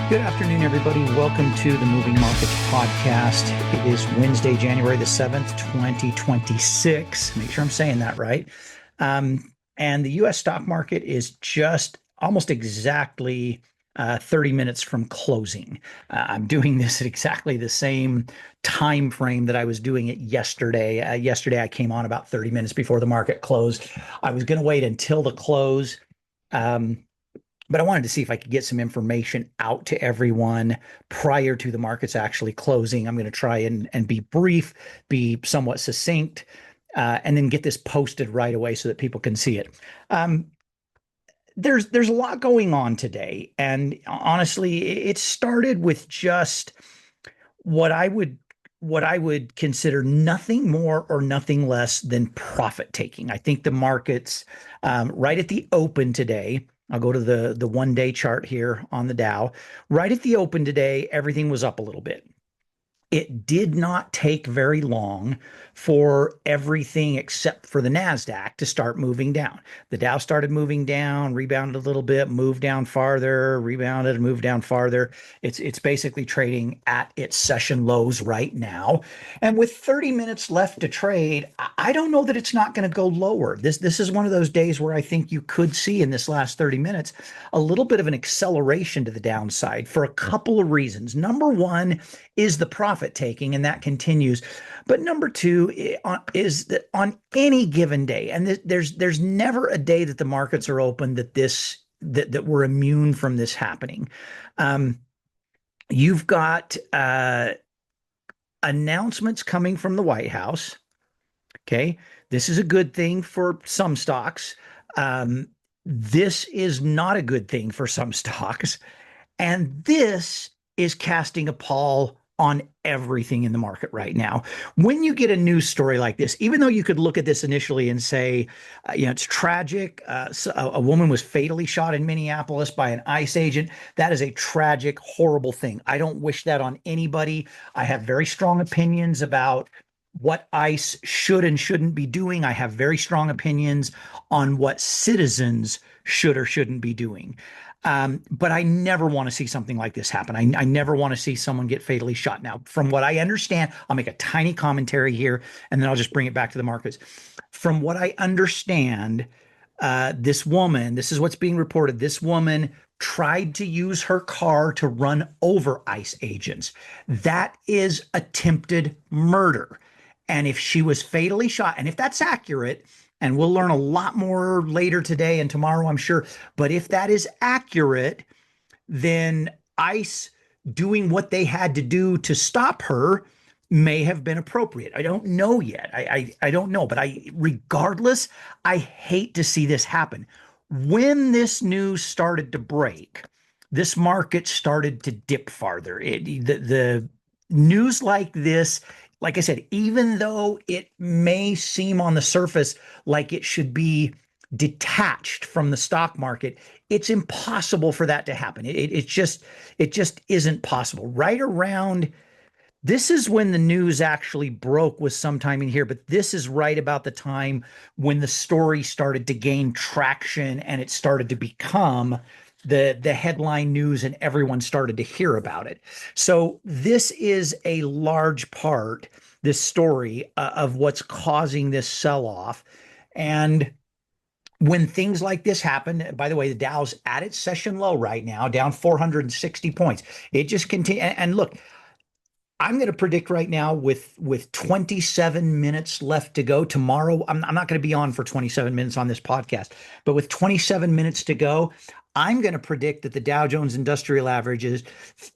Good afternoon, everybody. Welcome to the Moving Markets Podcast. It is Wednesday, January the 7th, 2026. Make sure I'm saying that right. And the U.S. stock market is just almost exactly 30 minutes from closing. I'm doing this at exactly the same time frame that I was doing it yesterday. Yesterday, I came on about 30 minutes before the market closed. I was going to wait until the close. But I wanted to see if I could get some information out to everyone prior to the markets actually closing. I'm going to try and be brief, be somewhat succinct, and then get this posted right away so that people can see it. There's a lot going on today, and honestly, it started with just what I would consider nothing more or nothing less than profit taking. I think the markets right at the open today. I'll go to the 1-day chart here on the Dow. Right at the open today, everything was up a little bit. It did not take very long for everything except for the NASDAQ to start moving down. The Dow started moving down, rebounded a little bit, moved down farther, rebounded, moved down farther. It's basically trading at its session lows right now. And with 30 minutes left to trade, I don't know that it's not going to go lower. This is one of those days where I think you could see in this last 30 minutes a little bit of an acceleration to the downside for a couple of reasons. Number one is the profit taking, and that continues. But number two is that on any given day, and there's never a day that the markets are open that we're immune from this happening. You've got announcements coming from the White House. Okay, this is a good thing for some stocks. This is not a good thing for some stocks, and this is casting a pall on everything in the market right now. When you get a news story like this, even though you could look at this initially and say, it's tragic. A woman was fatally shot in Minneapolis by an ICE agent. That is a tragic, horrible thing. I don't wish that on anybody. I have very strong opinions about what ICE should and shouldn't be doing. I have very strong opinions on what citizens should or shouldn't be doing. But I never want to see something like this happen. I never want to see someone get fatally shot. Now, from what I understand, I'll make a tiny commentary here, and then I'll just bring it back to the markets. From what I understand, this woman, this is what's being reported, this woman tried to use her car to run over ICE agents. That is attempted murder. And if she was fatally shot, and if that's accurate, and we'll learn a lot more later today and tomorrow, I'm sure. But if that is accurate, then ICE doing what they had to do to stop her may have been appropriate. I don't know yet. I don't know. But regardless, I hate to see this happen. When this news started to break, this market started to dip farther. The news like this, like I said, even though it may seem on the surface like it should be detached from the stock market, it's impossible for that to happen. It just isn't possible. Right around, this is when the news actually broke, was sometime in here, but this is right about the time when the story started to gain traction and it started to become the headline news and everyone started to hear about it. So this is a large part, this story of what's causing this sell-off. And when things like this happen, by the way, the Dow's at its session low right now, down 460 points. It just continues. And look, I'm going to predict right now with 27 minutes left to go tomorrow. I'm not going to be on for 27 minutes on this podcast, but with 27 minutes to go, I'm going to predict that the Dow Jones Industrial Average is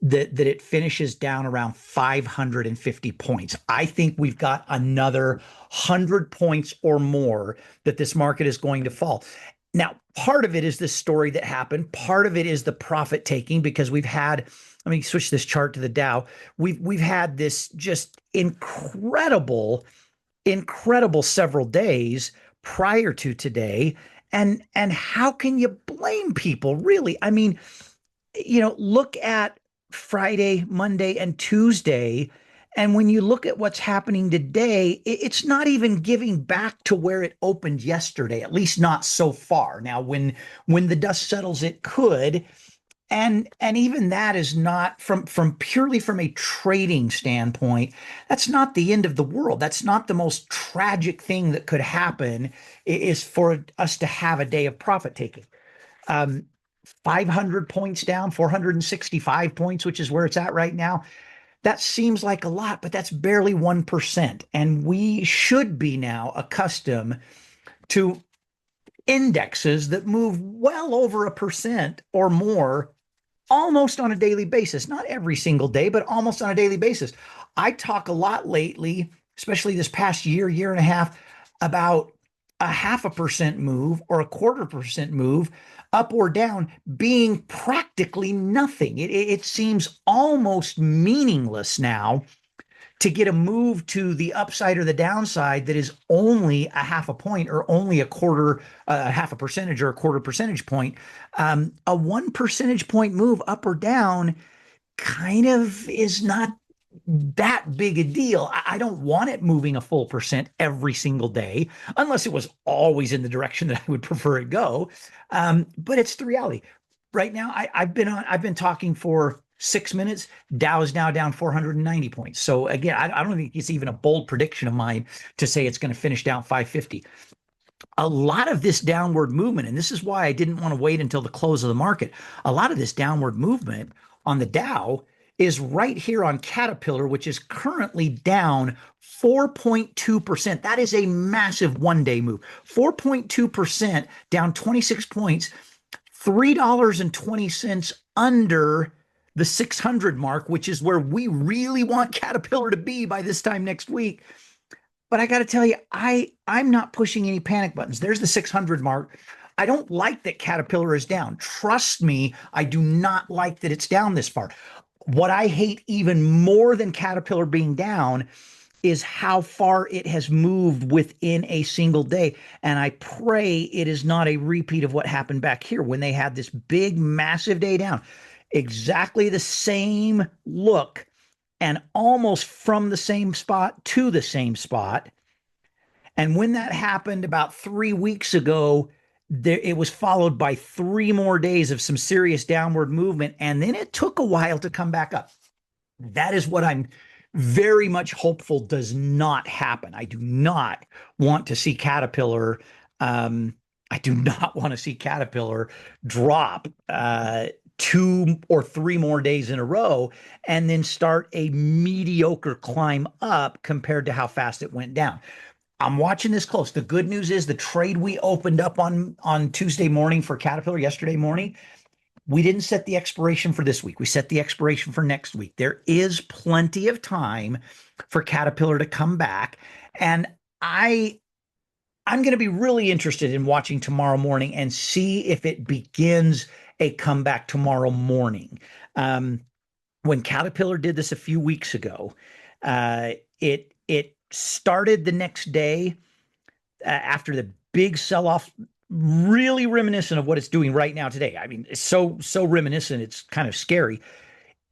that it finishes down around 550 points. I think we've got another 100 points or more that this market is going to fall. Now, part of it is this story that happened. Part of it is the profit taking, because we've had, let me switch this chart to the Dow. We've had this just incredible several days prior to today. And how can you blame people, really? I mean, look at Friday, Monday, and Tuesday. And when you look at what's happening today, it's not even giving back to where it opened yesterday, at least not so far. Now, when the dust settles, it could. And even that is not from purely from a trading standpoint, that's not the end of the world. That's not the most tragic thing that could happen is for us to have a day of profit taking. Um, 500 points down, 465 points, which is where it's at right now. That seems like a lot, but that's barely 1%. And we should be now accustomed to indexes that move well over 1% or more almost on a daily basis. Not every single day, but almost on a daily basis. I talk a lot lately, especially this past year, year and a half, about a 0.5% move or a 1/4% move up or down being practically nothing. It seems almost meaningless now to get a move to the upside or the downside that is only a 0.5 point or only a quarter, half a percentage or a 1/4 percentage point. A 1 percentage point move up or down kind of is not that big a deal. I don't want it moving a full percent every single day, unless it was always in the direction that I would prefer it go. But it's the reality. Right now, I've been talking for 6 minutes. Dow is now down 490 points. So again, I don't think it's even a bold prediction of mine to say it's going to finish down 550. A lot of this downward movement, and this is why I didn't want to wait until the close of the market. A lot of this downward movement on the Dow is right here on Caterpillar, which is currently down 4.2%. That is a massive 1 day move. 4.2% down 26 points, $3.20 under the 600 mark, which is where we really want Caterpillar to be by this time next week. But I got to tell you, I'm not pushing any panic buttons. There's the 600 mark. I don't like that Caterpillar is down. Trust me, I do not like that it's down this far. What I hate even more than Caterpillar being down is how far it has moved within a single day. And I pray it is not a repeat of what happened back here when they had this big, massive day down. Exactly the same look and almost from the same spot to the same spot. And when that happened about 3 weeks ago, it was followed by 3 more days of some serious downward movement. And then it took a while to come back up. That is what I'm very much hopeful does not happen. I do not want to see Caterpillar. I do not want to see Caterpillar drop 2 or 3 more days in a row and then start a mediocre climb up compared to how fast it went down. I'm watching this close. The good news is the trade we opened up on Tuesday morning for Caterpillar yesterday morning, we didn't set the expiration for this week. We set the expiration for next week. There is plenty of time for Caterpillar to come back. And I'm going to be really interested in watching tomorrow morning and see if it begins a comeback tomorrow morning. When Caterpillar did this a few weeks ago, it started the next day after the big sell-off, really reminiscent of what it's doing right now today. I mean, it's so reminiscent, it's kind of scary.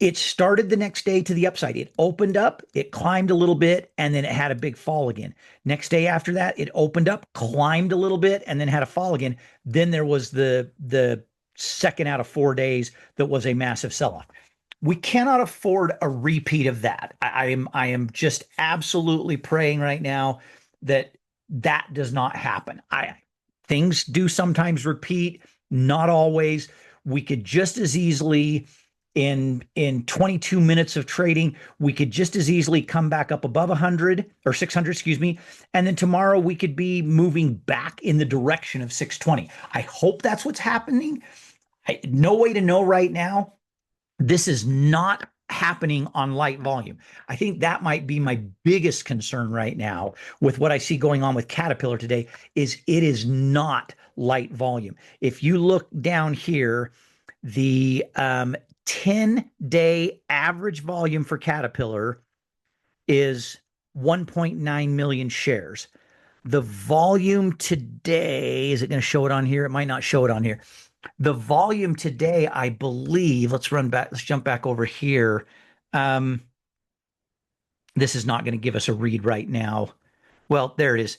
It started the next day to the upside. It opened up, it climbed a little bit, and then it had a big fall again. Next day after that, it opened up, climbed a little bit, and then had a fall again. Then there was the second out of 4 days that was a massive sell-off. We cannot afford a repeat of that. I am just absolutely praying right now that that does not happen. I Things do sometimes repeat, not always. We could just as easily in 22 minutes of trading, we could just as easily come back up above 100 or 600, excuse me, and then tomorrow we could be moving back in the direction of 620. I hope that's what's happening. No way to know right now. This is not happening on light volume. I think that might be my biggest concern right now with what I see going on with Caterpillar today is it is not light volume. If you look down here, the 10-day average volume for Caterpillar is 1.9 million shares. The volume today, is it going to show it on here? It might not show it on here. The volume today, I believe, let's jump back over here. This is not going to give us a read right now. Well, there it is.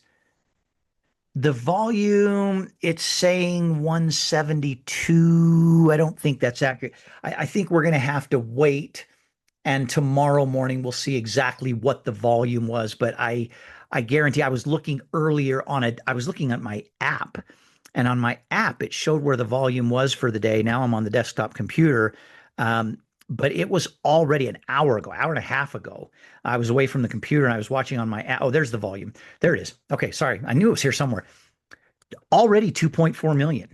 The volume, it's saying 172. I don't think that's accurate. I think we're going to have to wait, and tomorrow morning we'll see exactly what the volume was. But I guarantee I was looking earlier on I was looking at my app, and on my app it showed where the volume was for the day. Now I'm on the desktop computer. Um, but it was already an hour ago, hour and a half ago. I was away from the computer and I was watching on my app. Oh, there's the volume. There it is. Okay, sorry. I knew it was here somewhere. Already 2.4 million.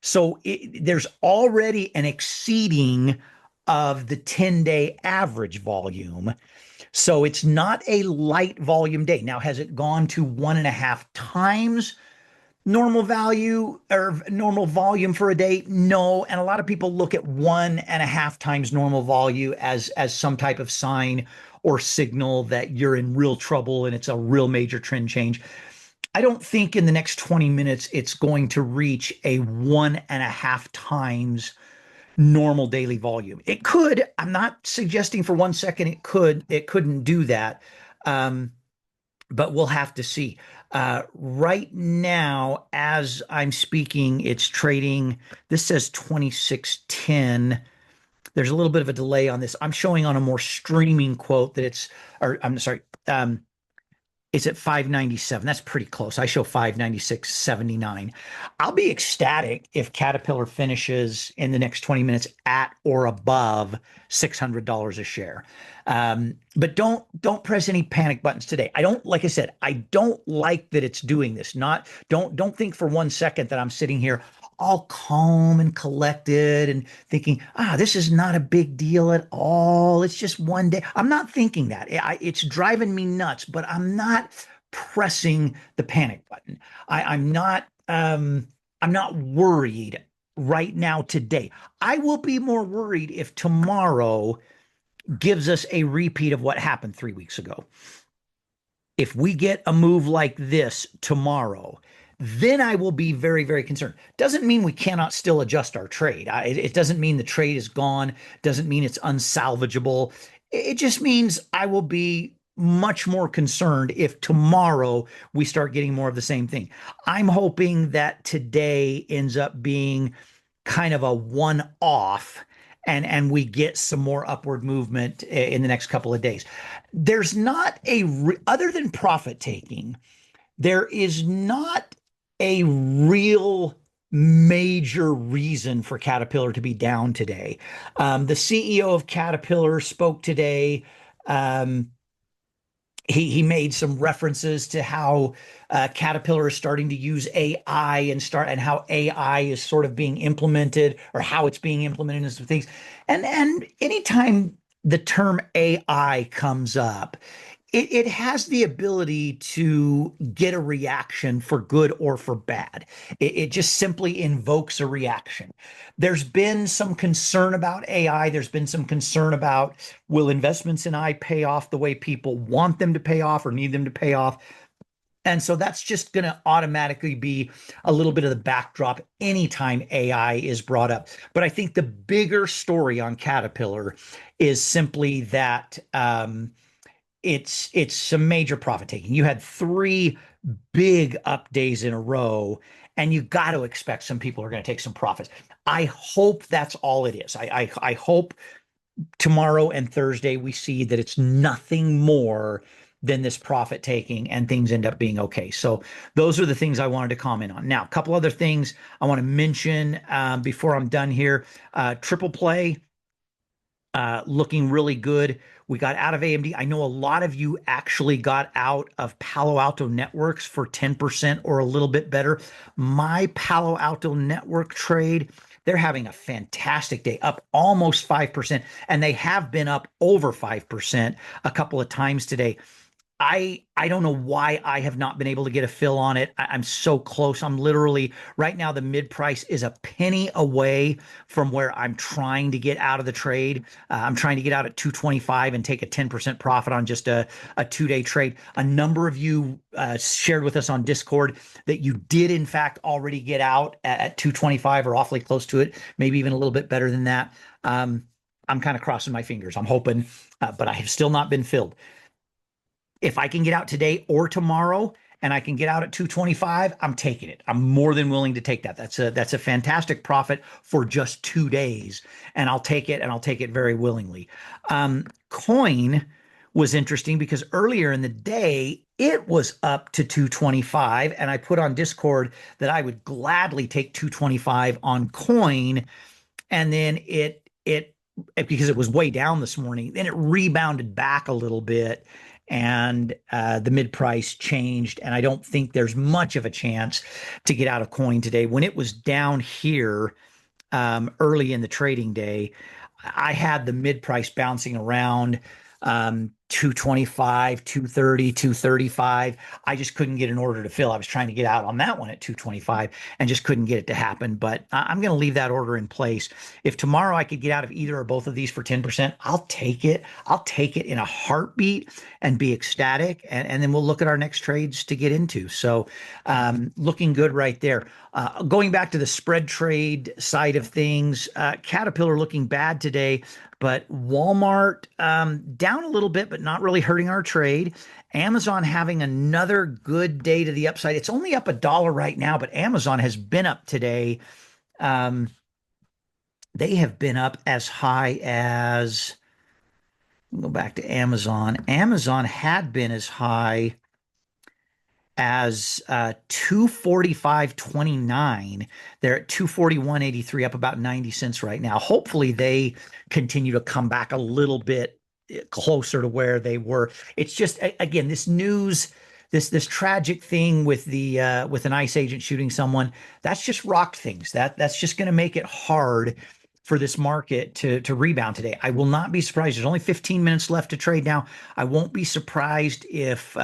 So there's already an exceeding of the 10-day average volume. So it's not a light volume day. Now, has it gone to 1.5 times normal value or normal volume for a day? No. And a lot of people look at 1.5 times normal volume as some type of sign or signal that you're in real trouble and it's a real major trend change. I don't think in the next 20 minutes it's going to reach a 1.5 times normal daily volume. It could. I'm not suggesting for 1 second it could. It couldn't do that. Um, but we'll have to see. Right now, as I'm speaking, it's trading. This says 2610. There's a little bit of a delay on this. I'm showing on a more streaming quote that it's, or I'm sorry, it's at 597. That's pretty close. I show 596.79. I'll be ecstatic if Caterpillar finishes in the next 20 minutes at or above $600 a share. But don't press any panic buttons today. I don't, like I said, I don't like that it's doing this. Not don't think for 1 second that I'm sitting here all calm and collected and thinking, this is not a big deal at all. It's just one day. I'm not thinking that. It's driving me nuts, but I'm not pressing the panic button. I'm not worried right now today. I will be more worried if tomorrow gives us a repeat of what happened 3 weeks ago. If we get a move like this tomorrow, then I will be very, very concerned. Doesn't mean we cannot still adjust our trade. It doesn't mean the trade is gone. Doesn't mean it's unsalvageable. It just means I will be much more concerned if tomorrow we start getting more of the same thing. I'm hoping that today ends up being kind of a one-off and we get some more upward movement in the next couple of days. There's not other than profit taking, there is not a real major reason for Caterpillar to be down today. The CEO of Caterpillar spoke today. Um, he made some references to how Caterpillar is starting to use AI and how AI is sort of being implemented or how it's being implemented in some things. And anytime the term AI comes up, it has the ability to get a reaction for good or for bad. It just simply invokes a reaction. There's been some concern about AI. There's been some concern about will investments in AI pay off the way people want them to pay off or need them to pay off. And so that's just going to automatically be a little bit of the backdrop anytime AI is brought up. But I think the bigger story on Caterpillar is simply that it's some major profit taking. You had three big up days in a row, and you got to expect some people are going to take some profits. I hope that's all it is. I hope tomorrow and Thursday we see that it's nothing more than this profit taking and things end up being okay. So those are the things I wanted to comment on. Now, a couple other things I want to mention before I'm done here. Triple play looking really good. We got out of AMD. I know a lot of you actually got out of Palo Alto Networks for 10% or a little bit better. My Palo Alto Network trade, they're having a fantastic day, up almost 5%, and they have been up over 5% a couple of times today. I don't know why I have not been able to get a fill on it. I'm so close. I'm literally right now, the mid price is a penny away from where I'm trying to get out of the trade. I'm trying to get out at 225 and take a 10% profit on just a 2-day trade. A number of you shared with us on Discord that you did in fact already get out at 225 or awfully close to it, maybe even a little bit better than that. I'm kind of crossing my fingers. I'm hoping, but I have still not been filled. If I can get out today or tomorrow and I can get out at 225, I'm taking it. I'm more than willing to take that. That's a fantastic profit for just 2 days, and I'll take it, and I'll take it very willingly. Coin was interesting because earlier in the day it was up to 225, and I put on Discord that I would gladly take 225 on coin, and then it because it was way down this morning, then it rebounded back a little bit, and the mid price changed, and I don't think there's much of a chance to get out of coin today. When it was down here early in the trading day, I had the mid price bouncing around 225, 230, 235. I just couldn't get an order to fill. I was trying to get out on that one at 225 and just couldn't get it to happen. But I'm going to leave that order in place. If tomorrow I could get out of either or both of these for 10%, I'll take it. I'll take it in a heartbeat and be ecstatic. And then we'll look at our next trades to get into. So looking good right there. Going back to the spread trade side of things, Caterpillar looking bad today, but Walmart down a little bit, but not really hurting our trade. Amazon having another good day to the upside. It's only up $1 right now, but Amazon has been up today. They have been up as high as, go back to Amazon. Amazon had been as high as 245.29. They're at 241.83, up about 90 cents right now. Hopefully they continue to come back a little bit closer to where they were. It's just, again, this news, this tragic thing with the with an ICE agent shooting someone, that's just rocked things. That's just going to make it hard for this market to rebound today. I will not be surprised. There's only 15 minutes left to trade now. I won't be surprised if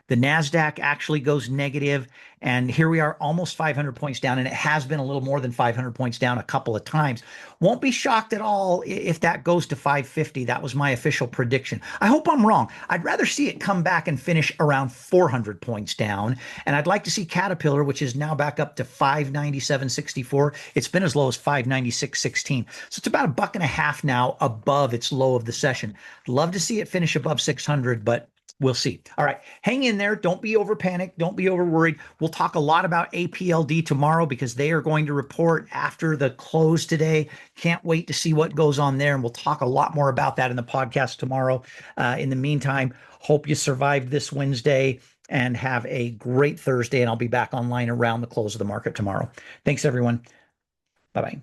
the NASDAQ actually goes negative. And here we are almost 500 points down, and it has been a little more than 500 points down a couple of times. Won't be shocked at all if that goes to 550. That was my official prediction. I hope I'm wrong. I'd rather see it come back and finish around 400 points down. And I'd like to see Caterpillar, which is now back up to 597.64. It's been as low as 596.16. So it's about $1.50 now above its low of the session. Love to see it finish above 600, but we'll see. All right. Hang in there. Don't be over panicked. Don't be over worried. We'll talk a lot about APLD tomorrow because they are going to report after the close today. Can't wait to see what goes on there. And we'll talk a lot more about that in the podcast tomorrow. In the meantime, hope you survived this Wednesday and have a great Thursday. And I'll be back online around the close of the market tomorrow. Thanks, everyone. Bye-bye.